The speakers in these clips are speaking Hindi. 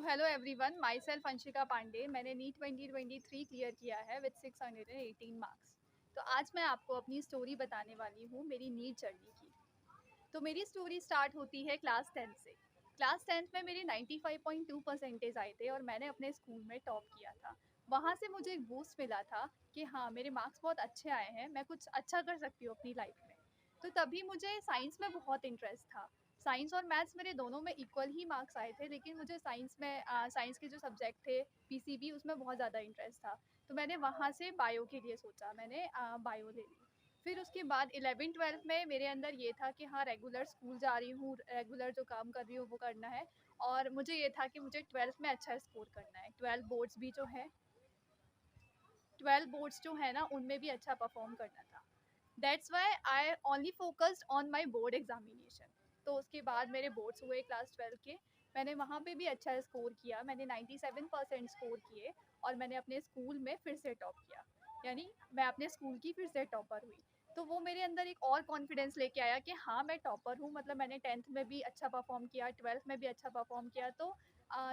Hello everyone, myself Anshika Pandey. मैंने नीट 2023 क्लियर किया है विद 618 मार्क्स। तो आज मैं आपको अपनी स्टोरी बताने वाली हूँ मेरी नीट जर्नी की। तो मेरी स्टोरी स्टार्ट होती है क्लास 10 से। क्लास 10th में मेरे 95.2 परसेंटेज आए थे और मैंने अपने स्कूल में टॉप किया था। वहाँ से मुझे एक बूस्ट मिला था कि हाँ, मेरे मार्क्स बहुत अच्छे आए हैं, मैं कुछ अच्छा कर सकती हूँ अपनी लाइफ में। तो तभी मुझे साइंस में बहुत इंटरेस्ट था। साइंस और मैथ्स मेरे दोनों में इक्वल ही मार्क्स आए थे, लेकिन मुझे साइंस के जो सब्जेक्ट थे पीसीबी, उसमें बहुत ज़्यादा इंटरेस्ट था। तो मैंने वहाँ से बायो के लिए सोचा, मैंने बायो ले ली। फिर उसके बाद 11th-12th में मेरे अंदर ये था कि हाँ, रेगुलर स्कूल जा रही हूँ, रेगुलर जो काम कर रही हूँ वो करना है। और मुझे ये था कि मुझे 12th में अच्छा स्कोर करना है। 12 बोर्ड्स जो है ना, उनमें भी अच्छा परफॉर्म करना था। That's why I only focused on my board examination. तो उसके बाद मेरे बोर्ड्स हुए क्लास 12 के। मैंने वहाँ पे भी अच्छा स्कोर किया, मैंने 97% स्कोर किए और मैंने अपने स्कूल में फिर से टॉप किया। यानी मैं अपने स्कूल की फिर से टॉपर हुई। तो वो मेरे अंदर एक और कॉन्फिडेंस लेके आया कि हाँ, मैं टॉपर हूँ। मतलब मैंने 10th में भी अच्छा परफॉर्म किया, 12th में भी अच्छा परफॉर्म किया, तो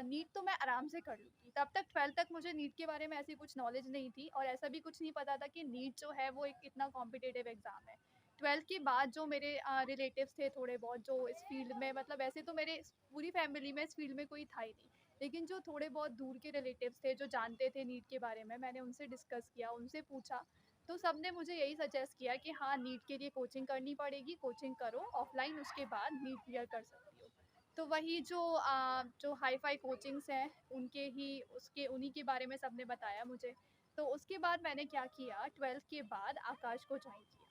नीट तो मैं आराम से कर लूँगी। तब तक 12th तक मुझे नीट के बारे में ऐसी कुछ नॉलेज नहीं थी और ऐसा भी कुछ नहीं पता था कि नीट जो है वो एक इतना कॉम्पिटिटिव एग्ज़ाम है। 12th के बाद जो मेरे रिलेटिव्स थे थोड़े बहुत जो इस फील्ड में, मतलब ऐसे तो मेरे पूरी फैमिली में इस फील्ड में कोई था ही नहीं, लेकिन जो थोड़े बहुत दूर के रिलेटिव्स थे जो जानते थे नीट के बारे में, मैंने उनसे डिस्कस किया, उनसे पूछा। तो सबने मुझे यही सजेस्ट किया कि हाँ, नीट के लिए कोचिंग करनी पड़ेगी, कोचिंग करो ऑफलाइन, उसके बाद नीट क्लियर कर सकती हो। तो वही जो हाई फाई कोचिंग्स हैं, उनके ही उसके उन्हीं के बारे में सबने बताया मुझे। तो उसके बाद मैंने क्या किया, 12th के बाद आकाश को ज्वाइन किया।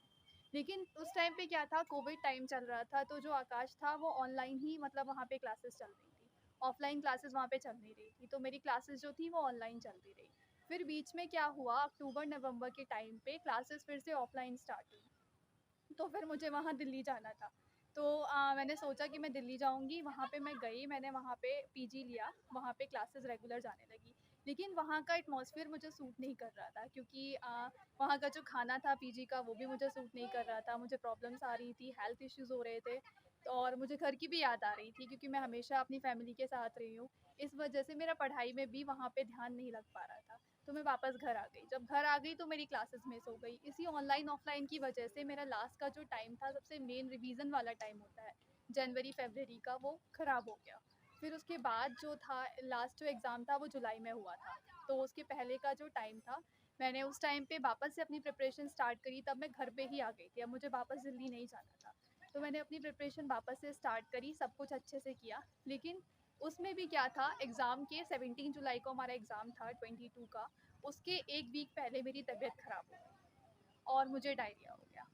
लेकिन उस टाइम पे क्या था, कोविड टाइम चल रहा था, तो जो आकाश था वो ऑनलाइन ही, मतलब वहाँ पे क्लासेस चल रही थी। ऑफलाइन क्लासेस वहाँ पे चल नहीं रही थी, तो मेरी क्लासेस जो थी वो ऑनलाइन चलती रही। फिर बीच में क्या हुआ, अक्टूबर नवंबर के टाइम पे क्लासेस फिर से ऑफलाइन स्टार्ट हुई। तो फिर मुझे वहाँ दिल्ली जाना था। तो मैंने सोचा कि मैं दिल्ली जाऊँगी, वहाँ पे मैं गई, मैंने वहाँ पे पीजी लिया, वहाँ पे क्लासेस रेगुलर जाने लगी। लेकिन वहाँ का एटमॉस्फेयर मुझे सूट नहीं कर रहा था, क्योंकि वहाँ का जो खाना था पीजी का, वो भी मुझे सूट नहीं कर रहा था। मुझे प्रॉब्लम्स आ रही थी, हेल्थ इश्यूज़ हो रहे थे, तो और मुझे घर की भी याद आ रही थी, क्योंकि मैं हमेशा अपनी फैमिली के साथ रही हूँ। इस वजह से मेरा पढ़ाई में भी वहाँ पे ध्यान नहीं लग पा रहा था। तो मैं वापस घर आ गई। जब घर आ गई तो मेरी क्लासेस मिस हो गई। इसी ऑनलाइन ऑफलाइन की वजह से मेरा लास्ट का जो टाइम था, सबसे मेन रिवीजन वाला टाइम होता है जनवरी फरवरी का, वो ख़राब हो गया। फिर उसके बाद जो था, लास्ट जो एग्ज़ाम था वो जुलाई में हुआ था। तो उसके पहले का जो टाइम था, मैंने उस टाइम पे वापस से अपनी प्रिपरेशन स्टार्ट करी। तब मैं घर पे ही आ गई थी, अब मुझे वापस दिल्ली नहीं जाना था। तो मैंने अपनी प्रिपरेशन वापस से स्टार्ट करी, सब कुछ अच्छे से किया। लेकिन उसमें भी क्या था, एग्ज़ाम के 17 जुलाई को हमारा एग्ज़ाम था 22 का। उसके 1 वीक पहले मेरी तबीयत ख़राब हो गई और मुझे डायरिया हो गया।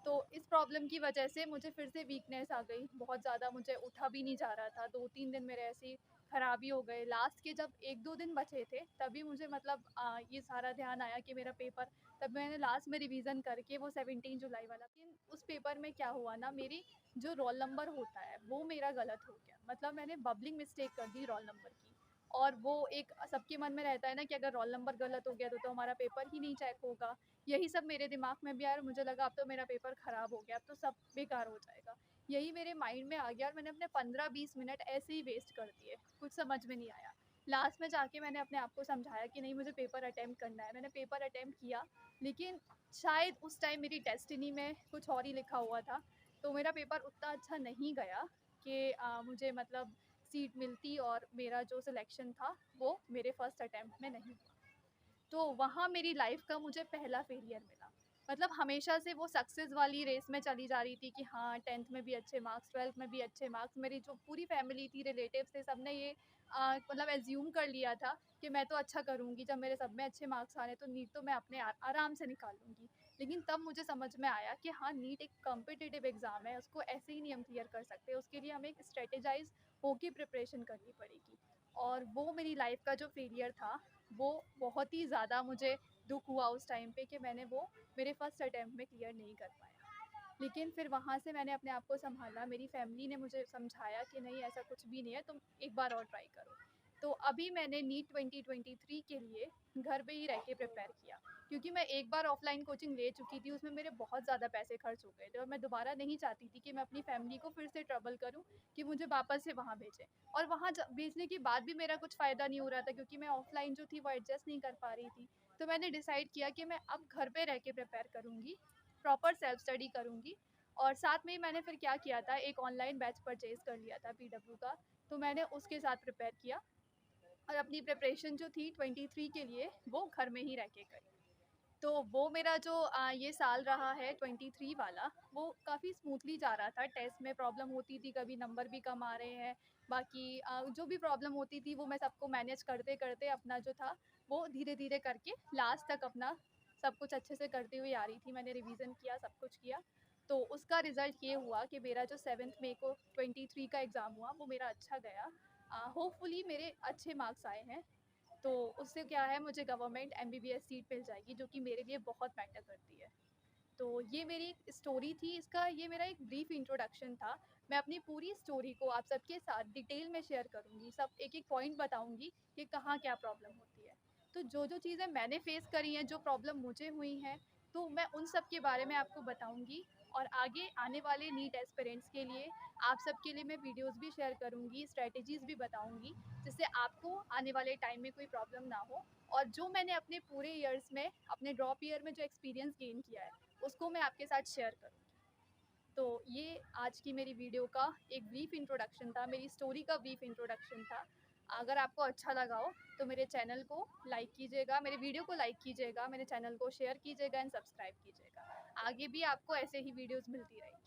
तो इस प्रॉब्लम की वजह से मुझे फिर से वीकनेस आ गई बहुत ज़्यादा, मुझे उठा भी नहीं जा रहा था। 2-3 दिन मेरे ऐसे ही ख़राब ही हो गए। लास्ट के जब 1-2 दिन बचे थे, तभी मुझे मतलब ये सारा ध्यान आया कि मेरा पेपर, तब मैंने लास्ट में रिवीजन करके वो 17 जुलाई वाला। लेकिन उस पेपर में क्या हुआ ना, मेरी जो रोल नंबर होता है वो मेरा गलत हो गया। मतलब मैंने बबलिंग मिस्टेक कर दी रोल नंबर की। और वो एक सबके मन में रहता है ना कि अगर रोल नंबर गलत हो गया तो हमारा पेपर ही नहीं चेक होगा। यही सब मेरे दिमाग में भी आया और मुझे लगा अब तो मेरा पेपर ख़राब हो गया, अब तो सब बेकार हो जाएगा। यही मेरे माइंड में आ गया और मैंने अपने 15-20 मिनट ऐसे ही वेस्ट कर दिए, कुछ समझ में नहीं आया। लास्ट में जाके मैंने अपने आप को समझाया कि नहीं, मुझे पेपर अटेम्प्ट करना है। मैंने पेपर अटेम्प्ट किया, लेकिन शायद उस टाइम मेरी डेस्टिनी में कुछ और ही लिखा हुआ था। तो मेरा पेपर उतना अच्छा नहीं गया कि मुझे मतलब सीट मिलती और मेरा जो सिलेक्शन था वो मेरे फर्स्ट अटेम्प्ट में नहीं हुआ। तो वहाँ मेरी लाइफ का मुझे पहला फेलियर मिला। मतलब हमेशा से वो सक्सेस वाली रेस में चली जा रही थी कि हाँ, 10th में भी अच्छे मार्क्स, 12th में भी अच्छे मार्क्स। मेरी जो पूरी फैमिली थी, रिलेटिव्स थे, सबने ये मतलब एज्यूम कर लिया था कि मैं तो अच्छा करूँगी, जब मेरे सब में अच्छे मार्क्स आ रहे हैं तो नीट तो मैं अपने आराम से निकाल लूँगी। लेकिन तब मुझे समझ में आया कि हाँ, नीट एक कॉम्पिटिटिव एग्ज़ाम है, उसको ऐसे ही नहीं हम क्लियर कर सकते, उसके लिए हमें एक स्ट्रेटेजाइज़ होके प्रिपरेशन करनी पड़ेगी। और वो मेरी लाइफ का जो फेलियर था, वो बहुत ही ज़्यादा मुझे दुःख हुआ उस टाइम पे कि मैंने वो मेरे फर्स्ट अटेम्प्ट में क्लियर नहीं कर पाया। लेकिन फिर वहाँ से मैंने अपने आप को सँभाला, मेरी फैमिली ने मुझे समझाया कि नहीं, ऐसा कुछ भी नहीं है, तुम एक बार और ट्राई करो। तो अभी मैंने नीट 2023 के लिए घर पे ही रह के प्रिपेयर किया। क्योंकि मैं एक बार ऑफलाइन कोचिंग ले चुकी थी, उसमें मेरे बहुत ज़्यादा पैसे खर्च हो गए थे और मैं दोबारा नहीं चाहती थी कि मैं अपनी फैमिली को फिर से ट्रबल करूँ कि मुझे वापस से वहाँ भेजें। और वहाँ भेजने के बाद भी मेरा कुछ फ़ायदा नहीं हो रहा था, क्योंकि मैं ऑफलाइन जो थी वो एडजस्ट नहीं कर पा रही थी। तो मैंने डिसाइड किया कि मैं अब घर पे रह के प्रिपेयर करूँगी, प्रॉपर सेल्फ स्टडी करूँगी। और साथ में ही मैंने फिर क्या किया था, एक ऑनलाइन बैच परचेज़ कर लिया था पीडब्ल्यू का, तो मैंने उसके साथ प्रिपेयर किया और अपनी प्रिपरेशन जो थी 23 के लिए वो घर में ही रह के करी। तो वो मेरा जो ये साल रहा है 23 वाला, वो काफ़ी स्मूथली जा रहा था। टेस्ट में प्रॉब्लम होती थी, कभी नंबर भी कम आ रहे हैं, बाकी जो भी प्रॉब्लम होती थी वो मैं सबको मैनेज करते करते अपना जो था वो धीरे धीरे करके लास्ट तक अपना सब कुछ अच्छे से करती हुई आ रही थी। मैंने रिवीजन किया, सब कुछ किया। तो उसका रिज़ल्ट ये हुआ कि मेरा जो 7 मई को 23 का एग्ज़ाम हुआ वो मेरा अच्छा गया। होपफुली मेरे अच्छे मार्क्स आए हैं। तो उससे क्या है, मुझे गवर्नमेंट एमबीबीएस सीट मिल जाएगी, जो कि मेरे लिए बहुत मैटर करती है। तो ये मेरी एक स्टोरी थी, इसका ये मेरा एक ब्रीफ इंट्रोडक्शन था। मैं अपनी पूरी स्टोरी को आप सबके साथ डिटेल में शेयर करूँगी, सब एक एक पॉइंट बताऊँगी कि कहाँ क्या प्रॉब्लम होती है। तो जो जो चीज़ें मैंने फेस करी हैं, जो प्रॉब्लम मुझे हुई हैं, तो मैं उन सब के बारे में आपको बताऊँगी। और आगे आने वाले नीट एस्पिरेंट्स के लिए आप सबके लिए मैं वीडियोस भी शेयर करूँगी, स्ट्रेटजीज़ भी बताऊँगी, जिससे आपको आने वाले टाइम में कोई प्रॉब्लम ना हो। और जो मैंने अपने पूरे ईयर्स में, अपने ड्रॉप ईयर में जो एक्सपीरियंस गेन किया है, उसको मैं आपके साथ शेयर करूँगी। तो ये आज की मेरी वीडियो का एक ब्रीफ इंट्रोडक्शन था, मेरी स्टोरी का ब्रीफ इंट्रोडक्शन था। अगर आपको अच्छा लगा हो तो मेरे चैनल को लाइक कीजिएगा, मेरे वीडियो को लाइक कीजिएगा, मेरे चैनल को शेयर कीजिएगा एंड सब्सक्राइब कीजिएगा। आगे भी आपको ऐसे ही वीडियोस मिलती रहेगी।